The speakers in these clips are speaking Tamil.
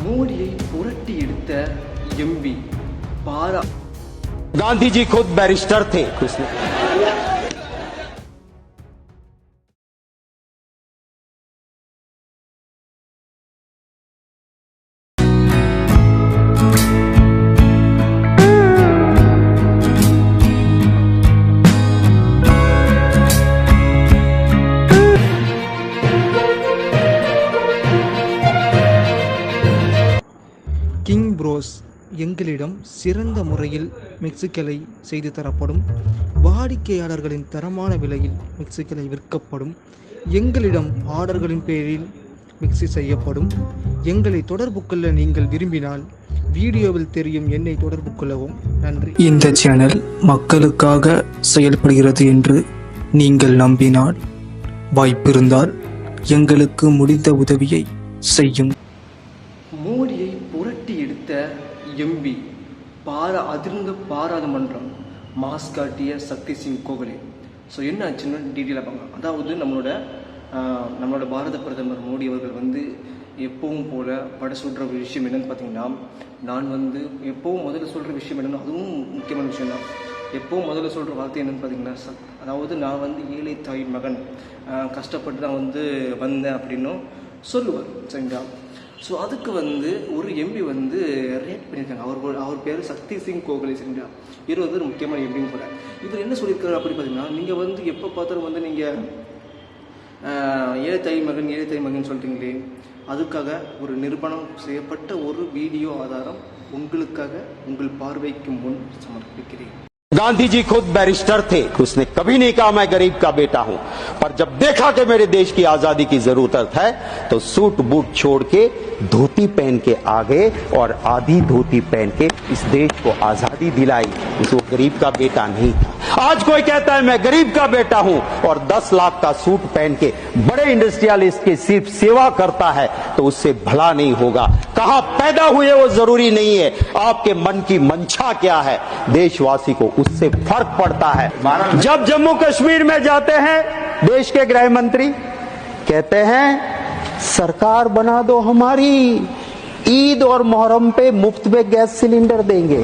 மோடியை புரட்டி எடுத்த எம்பி பாரா गांधी जी खुद बैरिस्टर थे उसने கிங் ப்ரோஸ் எங்களிடம் சிறந்த முறையில் மிக்சிகளை செய்து தரப்படும். வாடிக்கையாளர்களின் தரமான விலையில் மிக்சிகளை விற்கப்படும். எங்களிடம் ஆர்டர்களின் பேரில் மிக்சி செய்யப்படும். எங்களை தொடர்பு கொள்ள நீங்கள் விரும்பினால் வீடியோவில் தெரியும் எண்ணை தொடர்பு கொள்ளவும். நன்றி. இந்த சேனல் மக்களுக்காக செயல்படுகிறது என்று நீங்கள் நம்பினால், வாய்ப்பிருந்தால் எங்களுக்கு முடிந்த உதவியை செய்யும். மோடியை புரட்டி எடுத்த எம்பி அதிர்ந்த பாராளுமன்றம் மாஸ் காட்டிய சக்தி சிங் கோகலே. ஸோ என்ன ஆச்சுன்னு டீட்டெயிலாக பார்க்கலாம். அதாவது நம்மளோட பாரத பிரதமர் மோடி அவர்கள் வந்து எப்பவும் போல் சொல்கிற ஒரு விஷயம் என்னென்னு பார்த்தீங்கன்னா, நான் வந்து எப்போவும் முதல்ல சொல்கிற விஷயம் என்னென்னா, அதுவும் முக்கியமான விஷயம் தான். எப்போவும் முதல்ல சொல்கிற வார்த்தை என்னென்னு பார்த்தீங்கன்னா, அதாவது நான் வந்து ஏழை தாய் மகன், கஷ்டப்பட்டு தான் வந்து வந்தேன் அப்படின்னும் சொல்லுவார். சரிங்களா? ஸோ அதுக்கு வந்து ஒரு எம்பி வந்து ரேட் பண்ணியிருக்காங்க. அவர் பேர் சக்தி சிங் கோகலே. சரிங்களா? இவர் வந்து ஒரு முக்கியமான எம்பியும் கூட. இவர் என்ன சொல்லியிருக்காரு அப்படி பார்த்தீங்கன்னா, நீங்கள் வந்து எப்போ பார்த்தாலும் வந்து நீங்கள் ஏழை தாய் மகன் சொல்கிறீங்களே, அதுக்காக ஒரு நிரூபணம் செய்யப்பட்ட ஒரு வீடியோ ஆதாரம் உங்களுக்காக உங்கள் பார்வைக்கு முன் சமர்ப்பிக்கிறேன். गांधी जी खुद बैरिस्टर थे, उसने कभी नहीं कहा मैं गरीब का बेटा हूं, पर जब देखा कि मेरे देश की आजादी की जरूरत है तो सूट बूट छोड़ के धोती पहन के आ गए और आधी धोती पहन के इस देश को आजादी दिलाई. वो गरीब का बेटा नहीं था. आज कोई कहता है मैं गरीब का बेटा हूं और 10 लाख का सूट पहन के बड़े इंडस्ट्रियलिस्ट की सिर्फ सेवा करता है तो उससे भला नहीं होगा. कहां पैदा हुए वो जरूरी नहीं है, आपके मन की मंशा क्या है, देशवासी को उससे फर्क पड़ता है. जब जम्मू कश्मीर में जाते हैं, देश के गृह मंत्री कहते हैं सरकार बना दो हमारी, ईद और मुहर्रम पे मुफ्त में गैस सिलेंडर देंगे.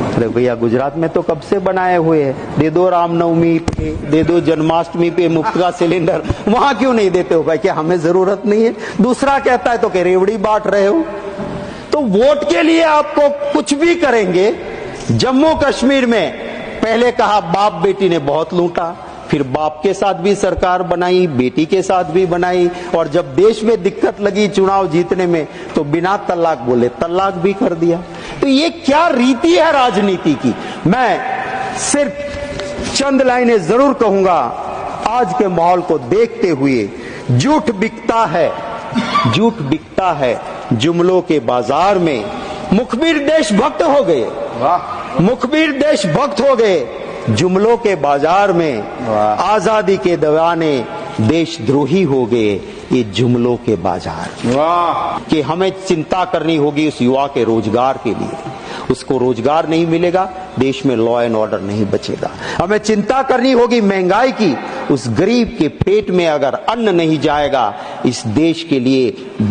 अरे भैया, गुजरात में तो कब से बनाए हुए हैं, दे दो रामनवमी पे, दे दो जन्माष्टमी पे मुफ्त का सिलेंडर. वहां क्यों नहीं देते हो भाई? क्या हमें जरूरत नहीं है? दूसरा कहता है तो कि रेवड़ी बांट रहे हो. तो वोट के लिए आपको कुछ भी करेंगे. जम्मू कश्मीर में पहले कहा बाप बेटी ने बहुत लूटा, फिर बाप के साथ भी सरकार बनाई, बेटी के साथ भी बनाई, और जब देश में दिक्कत लगी चुनाव जीतने में तो बिना तलाक बोले तलाक भी कर दिया. तो ये क्या रीति है राजनीति की? मैं सिर्फ चंद लाइनें जरूर कहूंगा. आज के माहौल को देखते हुए झूठ बिकता है जुमलों के बाजार में. मुखबिर देशभक्त हो गए, मुखबिर देशभक्त हो गए जुमलों के बाजार में. आजादी के दीवाने देशद्रोही हो गए ये जुमलों के बाजार. कि हमें चिंता करनी होगी उस युवा के रोजगार के लिए. उसको रोजगार नहीं मिलेगा, देश में लॉ एंड ऑर्डर नहीं बचेगा. हमें चिंता करनी होगी महंगाई की. उस गरीब के पेट में अगर अन्न नहीं जाएगा, इस देश के लिए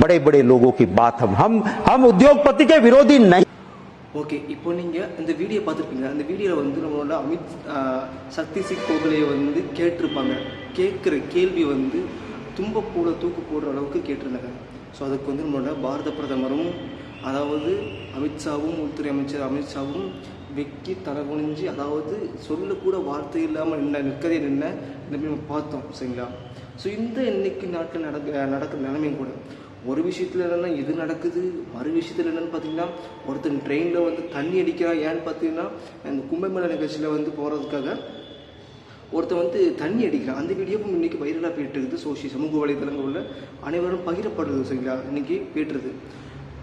बड़े बड़े लोगों की बात हम उद्योगपति के विरोधी नहीं. ஓகே, இப்போ நீங்கள் இந்த வீடியோ பார்த்துருப்பீங்க. அந்த வீடியோவில் வந்து நம்மளோட சக்தி சிங் கோகலே வந்து கேட்டிருப்பாங்க. கேட்குற கேள்வி வந்து தூக்கு போடுற அளவுக்கு கேட்டிருந்தாங்க. ஸோ அதுக்கு வந்து நம்மளோட பாரத பிரதமரும், அதாவது அமித்ஷாவும், உள்துறை அமைச்சர் அமித்ஷாவும் வெக்கி தலகுனிஞ்சு, அதாவது சொல்லக்கூட வார்த்தை இல்லாமல் நிற்கதே நம்ம பார்த்தோம். சரிங்களா? ஸோ இந்த இன்னைக்கு நாட்டில் நடக்கிற நிலைமையும் கூட ஒரு விஷயத்தில் என்னென்னா இது நடக்குது, மறு விஷயத்தில் என்னென்னு பார்த்தீங்கன்னா ஒருத்தன் ட்ரெயினில் வந்து தண்ணி அடிக்கிறான். ஏன்னு பார்த்தீங்கன்னா இந்த கும்பமேளா நிகழ்ச்சியில் வந்து போகிறதுக்காக ஒருத்தன் வந்து தண்ணி அடிக்கிறான். அந்த வீடியோவும் இன்றைக்கி வைரலாக போயிட்டு இருக்குது. சமூக வலைதளங்களில் அனைவரும் பகிரப்படுது. சரிங்களா? இன்றைக்கி போய்ட்டுருது.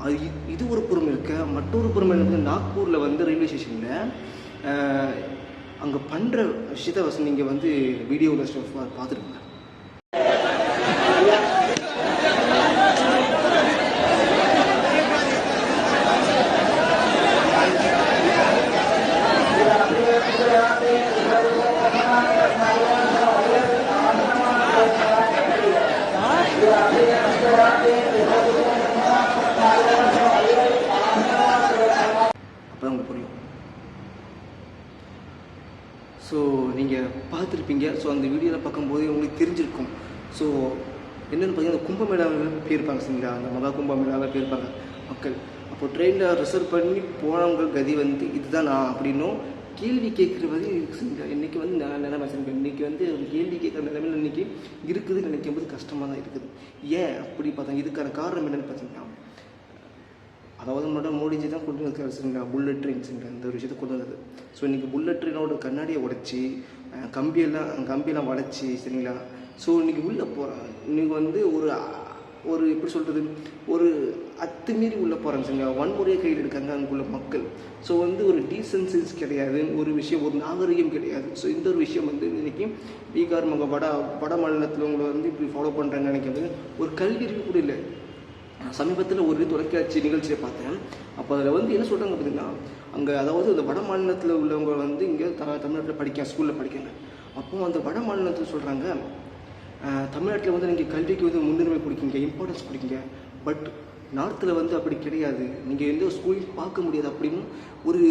அது இது ஒரு புறம் இருக்க, மற்றொரு புறம் என்ன, நாக்பூரில் வந்து ரயில்வே ஸ்டேஷனில் அங்கே பண்ணுற விஷயத்தை நீங்கள் வந்து வீடியோவில் பார்த்துருக்கீங்க. நீங்கள் பார்த்துருப்பீங்க. ஸோ அந்த வீடியோவில் பார்க்கும்போது உங்களுக்கு தெரிஞ்சிருக்கும். ஸோ என்னென்னு பார்த்தீங்கன்னா அந்த கும்பமேளாவில் போயிருப்பாங்க சரிங்களா, அந்த மகா கும்பமேளாவில் போயிருப்பாங்க மக்கள். அப்போ ட்ரெயினில் ரிசர்வ் பண்ணி போனவங்க கதி வந்து இதுதான் நான் அப்படின்னும் கேள்வி கேட்குற மாதிரி இருக்குங்க. இன்றைக்கி வந்து நான் நிலைமை சரிங்க, இன்றைக்கி வந்து ஒரு கேள்வி கேட்குற நிலைமையில் இன்றைக்கி இருக்குதுன்னு நினைக்கும் போது கஷ்டமாக தான் இருக்குது. ஏன் அப்படி பார்த்தா இதுக்கான காரணம் என்னென்னு பார்த்தீங்கன்னா, அதாவது மட்டும் மோடிஜி தான் கொண்டு வந்திருக்காரு சரிங்களா, புல்லட் ட்ரெயின்ஸுங்க இந்த ஒரு விஷயத்தை கொண்டு வந்தது. ஸோ இன்றைக்கி புல்லட் ட்ரெயினோட கண்ணாடியை உடைச்சி கம்பியெல்லாம் வளைச்சி சரிங்களா. ஸோ இன்றைக்கி உள்ளே போகிறாங்க. இன்றைக்கி வந்து ஒரு எப்படி சொல்கிறது, ஒரு அத்துமீறி உள்ளே போகிறாங்க சரிங்களா. வன்முறையை கையில் எடுக்காங்க அங்குள்ள மக்கள். ஸோ வந்து ஒரு டீசன்சிஸ் கிடையாது, ஒரு விஷயம், ஒரு நாகரிகம் கிடையாது. ஸோ இந்த ஒரு விஷயம் வந்து இன்றைக்கி பீகார் வட மாநிலத்தில் உங்களை வந்து இப்படி ஃபாலோ பண்ணுறாங்கன்னு நினைக்கிறது. ஒரு கல்வி அறிவு கூட இல்லை. சமீபத்தில் ஒரு தொலைக்காட்சி நிகழ்ச்சியை பார்த்தேன். அப்போ அதில் வந்து என்ன சொல்கிறாங்க பார்த்தீங்கன்னா, அங்கே அதாவது அந்த வட மாநிலத்தில் உள்ளவங்க வந்து இங்கே தமிழ்நாட்டில் ஸ்கூலில் படிக்காங்க. அப்போது அந்த வட மாநிலத்தில் சொல்கிறாங்க, தமிழ்நாட்டில் வந்து நீங்கள் கல்விக்கு வந்து முன்னுரிமை கொடுக்கீங்க, இம்பார்ட்டன்ஸ் கொடுக்கீங்க. பட் நார்த்தில் வந்து அப்படி கிடையாது, நீங்கள் எந்த ஸ்கூலையும் பார்க்க முடியாது அப்படின்னு ஒரு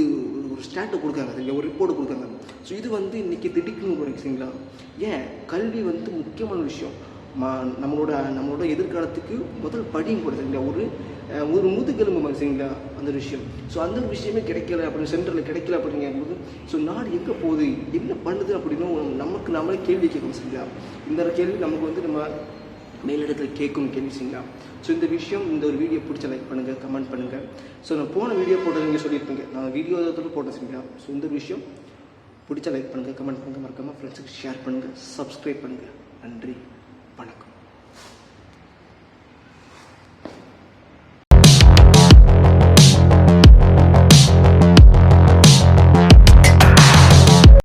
ஸ்டாட்டை கொடுக்காங்க சரிங்களா, ஒரு ரிப்போர்ட்டை கொடுக்காங்க. ஸோ இது வந்து இன்றைக்கி திடுக்குன்னு போகிறீங்க சரிங்களா. ஏன் கல்வி வந்து முக்கியமான விஷயம். நம்மளோட எதிர்காலத்துக்கு முதல் படியும் கூட சரிங்களா, ஒரு முதுகெலும்பு மாதிரி சரிங்களா அந்த விஷயம். ஸோ அந்த ஒரு விஷயமே கிடைக்கல அப்படின்னு சென்டரில் கிடைக்கல அப்படிங்கும்போது ஸோ நாடு எங்கே போகுது, என்ன பண்ணுது அப்படின்னு நம்மளே கேள்வி கேட்கணும் சரிங்களா. இந்த கேள்வி நமக்கு வந்து நம்ம மேலிடத்தில் கேட்கும் கேள்வி சரிங்களா. ஸோ இந்த விஷயம், இந்த ஒரு வீடியோ பிடிச்ச லைக் பண்ணுங்கள், கமெண்ட் பண்ணுங்கள். ஸோ நான் போன வீடியோ போட்டது நீங்கள் சொல்லியிருப்பீங்க, நான் வீடியோ போட்டேன் சரிங்களா. ஸோ இந்த விஷயம் பிடிச்ச லைக் பண்ணுங்கள், கமெண்ட் பண்ணுங்கள், மறக்காமல் ஃப்ரெண்ட்ஸுக்கு ஷேர் பண்ணுங்கள், சப்ஸ்கிரைப் பண்ணுங்கள். நன்றி, வணக்கம்.